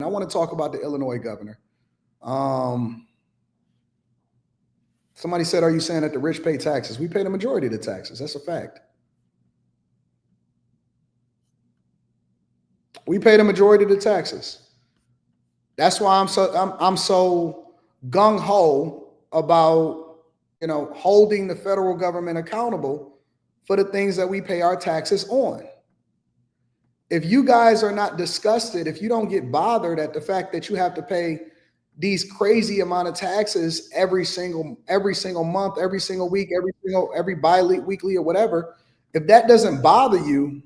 want to talk about the Illinois governor. Somebody said, are you saying that the rich pay taxes? We pay the majority of the taxes. That's a fact. We pay the majority of the taxes. That's why I'm so gung-ho about, holding the federal government accountable for the things that we pay our taxes on. If you guys are not disgusted, if you don't get bothered at the fact that you have to pay these crazy amount of taxes every single month, every single week, every bi-weekly or whatever, if that doesn't bother you,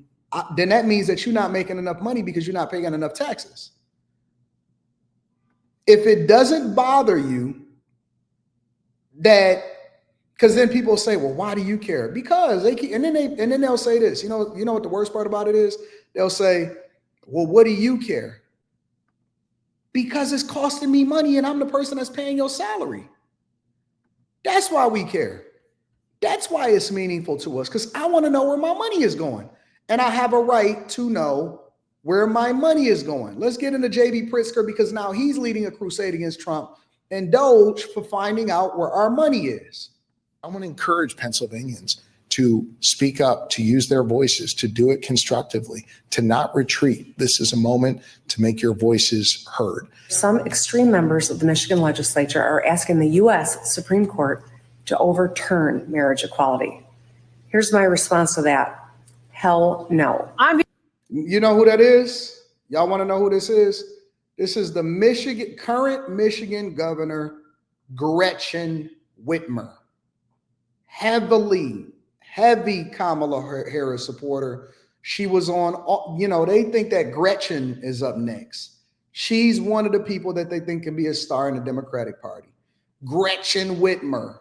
then that means that you're not making enough money because you're not paying enough taxes. If it doesn't bother you, because then people say, well, why do you care? Because and then they'll say this, you know what the worst part about it is? They'll say, well, what do you care? Because it's costing me money and I'm the person that's paying your salary. That's why we care. That's why it's meaningful to us, because I want to know where my money is going. And I have a right to know where my money is going. Let's get into J.B. Pritzker, because now he's leading a crusade against Trump and Doge for finding out where our money is. I want to encourage Pennsylvanians to speak up, to use their voices, to do it constructively, to not retreat. This is a moment to make your voices heard. Some extreme members of the Michigan legislature are asking the U.S. Supreme Court to overturn marriage equality. Here's my response to that. Hell no. You know who that is? Y'all want to know who this is? This is the current Michigan governor, Gretchen Whitmer. Heavy Kamala Harris supporter. She was on, they think that Gretchen is up next. She's one of the people that they think can be a star in the Democratic Party. Gretchen Whitmer,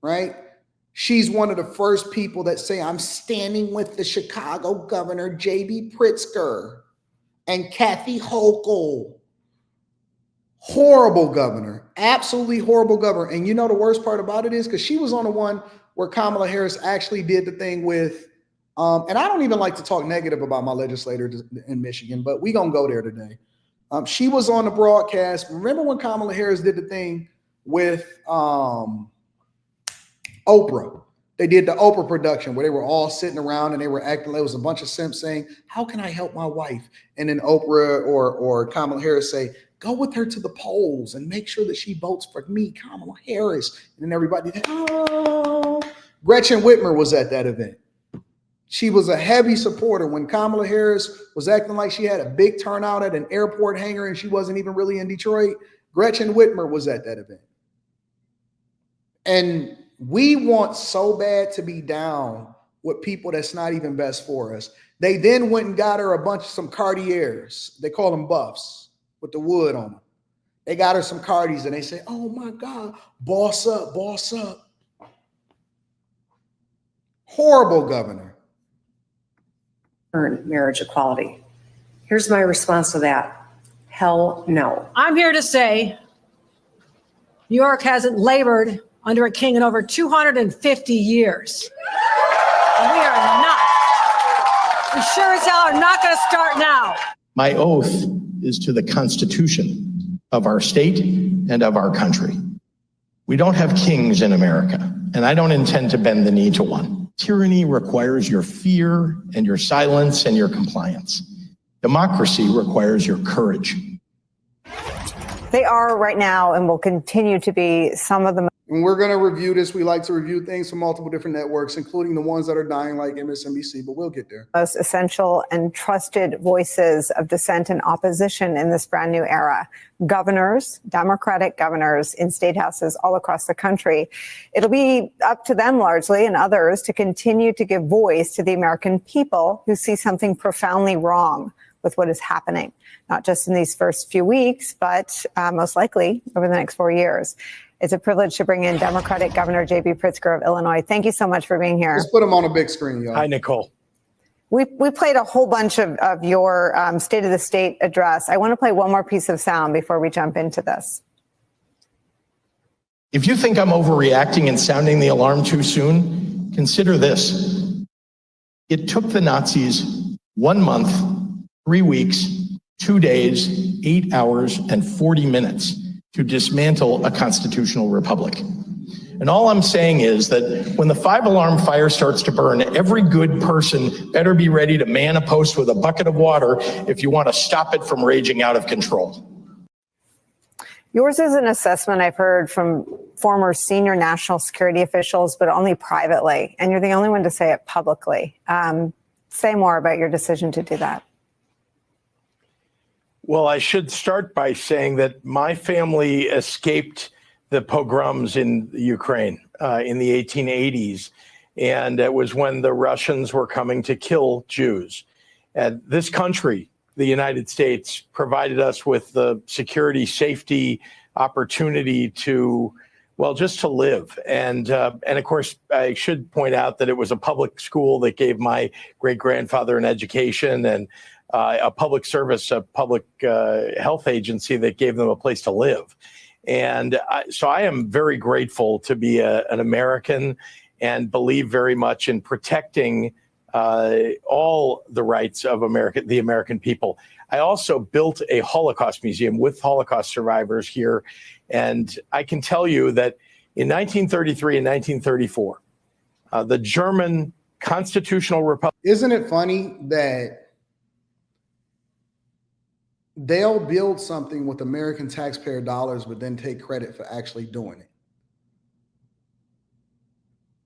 right? She's one of the first people that say, I'm standing with the Chicago governor, J.B. Pritzker and Kathy Hochul. Horrible governor, absolutely horrible governor. And you know the worst part about it is, because she was on the one where Kamala Harris actually did the thing with, and I don't even like to talk negative about my legislators in Michigan, but we gonna go there today. She was on the broadcast. Remember when Kamala Harris did the thing with Oprah? They did the Oprah production where they were all sitting around and they were acting like it was a bunch of simps saying, how can I help my wife? And then Oprah or Kamala Harris say, go with her to the polls and make sure that she votes for me, Kamala Harris. And then everybody, oh. Gretchen Whitmer was at that event. She was a heavy supporter when Kamala Harris was acting like she had a big turnout at an airport hangar and she wasn't even really in Detroit. Gretchen Whitmer was at that event. And we want so bad to be down with people that's not even best for us. They then went and got her some Cartiers. They call them buffs with the wood on them. They got her some Cardis and they say, oh my God, boss up, boss up. Horrible governor. Marriage equality. Here's my response to that. Hell no. I'm here to say New York hasn't labored under a king in over 250 years. And we sure as hell are not going to start now. My oath is to the Constitution of our state and of our country. We don't have kings in America, and I don't intend to bend the knee to one. Tyranny requires your fear and your silence and your compliance. Democracy requires your courage. They are right now and will continue to be some of the. And we're going to review this. We like to review things from multiple different networks, including the ones that are dying like MSNBC, but we'll get there. Most essential and trusted voices of dissent and opposition in this brand new era. Governors, Democratic governors in state houses all across the country. It'll be up to them largely and others to continue to give voice to the American people who see something profoundly wrong with what is happening, not just in these first few weeks, but most likely over the next 4 years. It's a privilege to bring in Democratic Governor J.B. Pritzker of Illinois. Thank you so much for being here. Let's put him on a big screen, y'all. Hi, Nicole. We played a whole bunch of your State of the State address. I want to play one more piece of sound before we jump into this. If you think I'm overreacting and sounding the alarm too soon, consider this. It took the Nazis 1 month, 3 weeks, 2 days, 8 hours, and 40 minutes to dismantle a constitutional republic. And all I'm saying is that when the 5-alarm fire starts to burn, every good person better be ready to man a post with a bucket of water if you want to stop it from raging out of control. Yours is an assessment I've heard from former senior national security officials, but only privately. And you're the only one to say it publicly. Say more about your decision to do that. Well, I should start by saying that my family escaped the pogroms in Ukraine in the 1880s. And it was when the Russians were coming to kill Jews. And this country, the United States, provided us with the security, safety, opportunity to, well, just to live. And of course, I should point out that it was a public school that gave my great-grandfather an education, and a public service, a public health agency that gave them a place to live. And so I am very grateful to be an American and believe very much in protecting all the rights of the American people. I also built a Holocaust museum with Holocaust survivors here. And I can tell you that in 1933 and 1934, the German Constitutional Republic. Isn't it funny that they'll build something with American taxpayer dollars, but then take credit for actually doing it?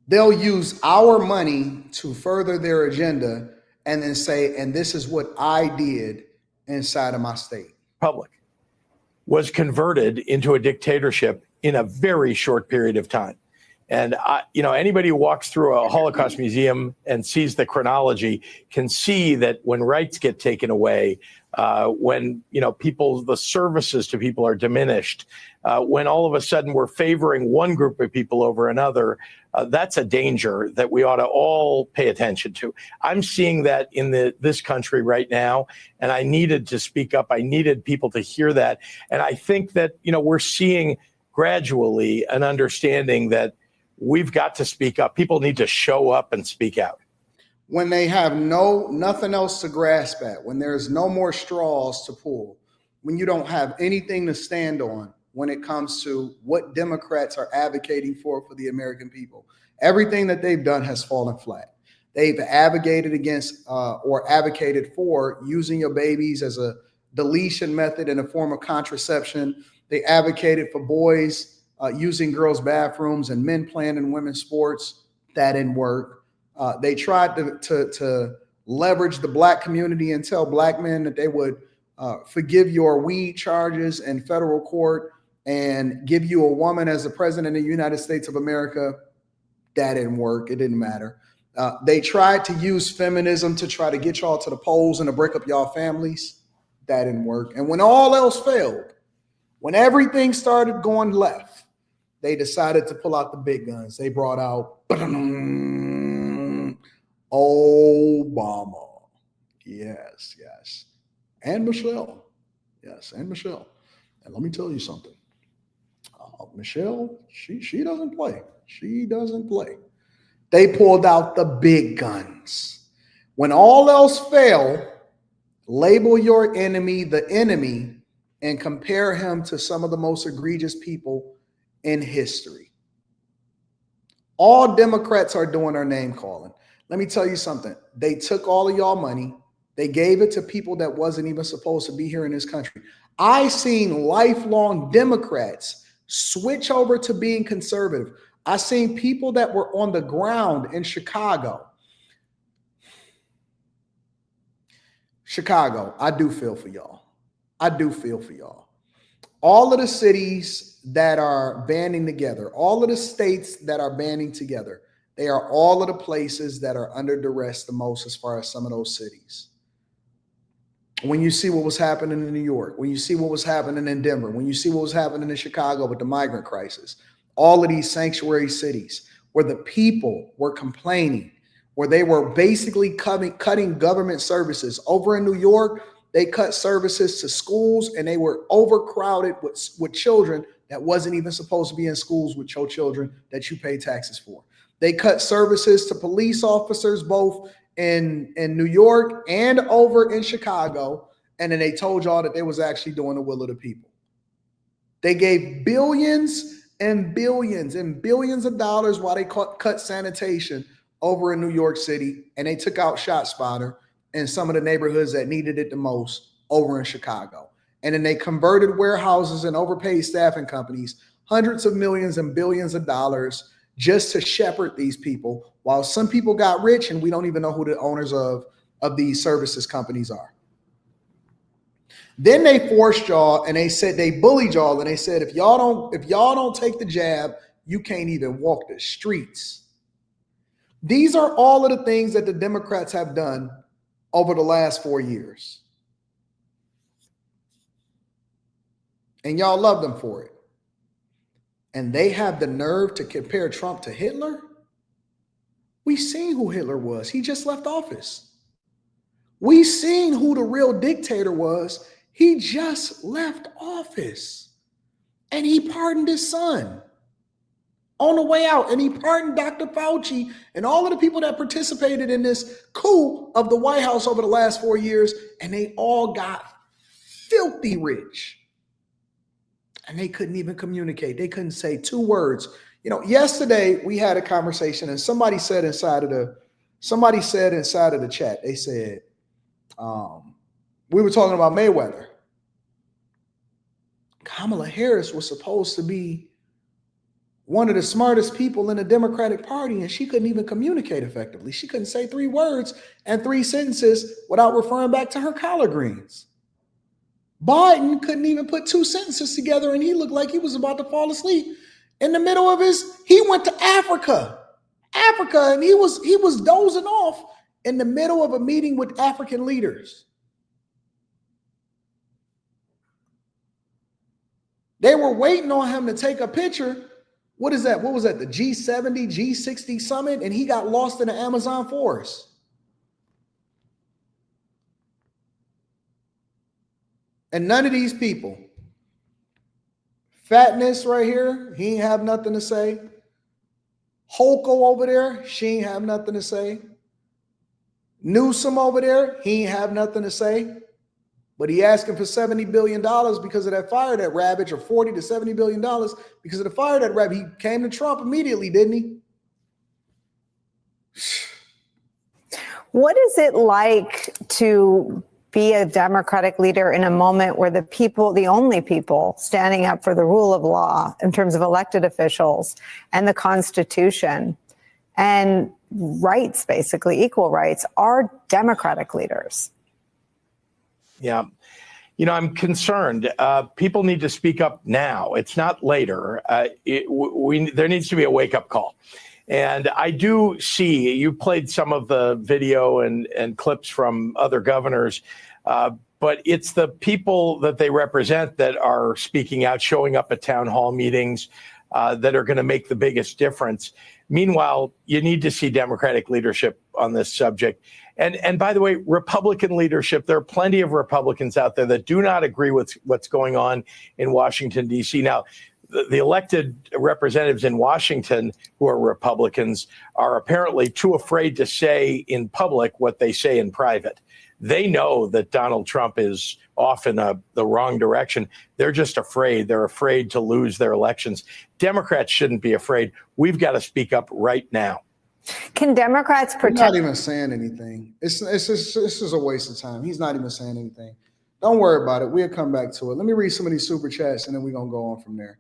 They'll use our money to further their agenda and then say, and this is what I did inside of my state. Republic was converted into a dictatorship in a very short period of time. And anybody who walks through a Holocaust museum and sees the chronology can see that when rights get taken away, when the services to people are diminished, when all of a sudden we're favoring one group of people over another, that's a danger that we ought to all pay attention to. I'm seeing that in this country right now, and I needed to speak up. I needed people to hear that. And I think that, we're seeing gradually an understanding that we've got to speak up. People need to show up and speak out. When they have nothing else to grasp at, when there's no more straws to pull, when you don't have anything to stand on when it comes to what Democrats are advocating for the American people, everything that they've done has fallen flat. They've advocated against or advocated for using your babies as a deletion method in a form of contraception. They advocated for boys using girls' bathrooms and men playing in women's sports. That didn't work. They tried to leverage the black community and tell black men that they would forgive your weed charges in federal court and give you a woman as the president of the United States of America. That didn't work. It didn't matter. They tried to use feminism to try to get y'all to the polls and to break up y'all families. That didn't work. And when all else failed, when everything started going left, they decided to pull out the big guns. They brought out Obama. Yes. And Michelle. Yes, and Michelle. And let me tell you something. Michelle, she doesn't play. She doesn't play. They pulled out the big guns. When all else failed, label your enemy the enemy and compare him to some of the most egregious people in history. All Democrats are doing are name calling. Let me tell you something. They took all of y'all money. They gave it to people that wasn't even supposed to be here in this country. I seen lifelong Democrats switch over to being conservative. I seen people that were on the ground in Chicago. I do feel for y'all. All of the cities that are banding together, all of the states that are banding together, they are all of the places that are under duress the most as far as some of those cities. When you see what was happening in New York, when you see what was happening in Denver, when you see what was happening in Chicago with the migrant crisis, all of these sanctuary cities where the people were complaining, where they were basically cutting government services. Over in New York, they cut services to schools and they were overcrowded with children that wasn't even supposed to be in schools with your children that you pay taxes for. They cut services to police officers both in New York and over in Chicago. and then they told y'all that they was actually doing the will of the people. They gave billions and billions and billions of dollars while they cut sanitation over in New York City, and they took out ShotSpotter in some of the neighborhoods that needed it the most over in Chicago. And then they converted warehouses and overpaid staffing companies, hundreds of millions and billions of dollars just to shepherd these people, while some people got rich and we don't even know who the owners of these services companies are. Then they forced y'all, and they said, they bullied y'all, and they said, if y'all don't take the jab, you can't even walk the streets. These are all of the things that the Democrats have done over the last 4 years. And y'all love them for it. And they have the nerve to compare Trump to Hitler? We seen who Hitler was. He just left office. We seen who the real dictator was. He just left office. And he pardoned his son on the way out. And he pardoned Dr. Fauci and all of the people that participated in this coup of the White House over the last 4 years. And they all got filthy rich. And they couldn't even communicate. They couldn't say 2 words. You know, yesterday we had a conversation, and somebody said inside of the chat, they said, we were talking about Mayweather. Kamala Harris was supposed to be one of the smartest people in the Democratic Party, and she couldn't even communicate effectively. She couldn't say 3 words and 3 sentences without referring back to her collard greens. Biden couldn't even put 2 sentences together, and he looked like he was about to fall asleep in the middle of he went to Africa, and he was dozing off in the middle of a meeting with African leaders. They were waiting on him to take a picture. What is that? What was that? The G70, G60 summit, and he got lost in the Amazon forest. And none of these people, Fatness right here, he ain't have nothing to say. Holko over there, she ain't have nothing to say. Newsom over there, he ain't have nothing to say. But he asking for $70 billion because of that fire that ravaged, or $40 to $70 billion because of the fire that ravaged. He came to Trump immediately, didn't he? What is it like to be a Democratic leader in a moment where the people, the only people standing up for the rule of law in terms of elected officials and the Constitution and rights, basically equal rights, are Democratic leaders? Yeah. You know, I'm concerned. People need to speak up now. It's not later. There needs to be a wake-up call. And I do see, you played some of the video and clips from other governors, but it's the people that they represent that are speaking out, showing up at town hall meetings that are going to make the biggest difference. Meanwhile, you need to see Democratic leadership on this subject. And by the way, Republican leadership, there are plenty of Republicans out there that do not agree with what's going on in Washington, D.C. Now, the elected representatives in Washington who are Republicans are apparently too afraid to say in public what they say in private. They know that Donald Trump is off in the wrong direction. They're just afraid. They're afraid to lose their elections. Democrats shouldn't be afraid. We've got to speak up right now. Can Democrats protect? He's not even saying anything. This is a waste of time. He's not even saying anything. Don't worry about it. We'll come back to it. Let me read some of these super chats, and then we're going to go on from there.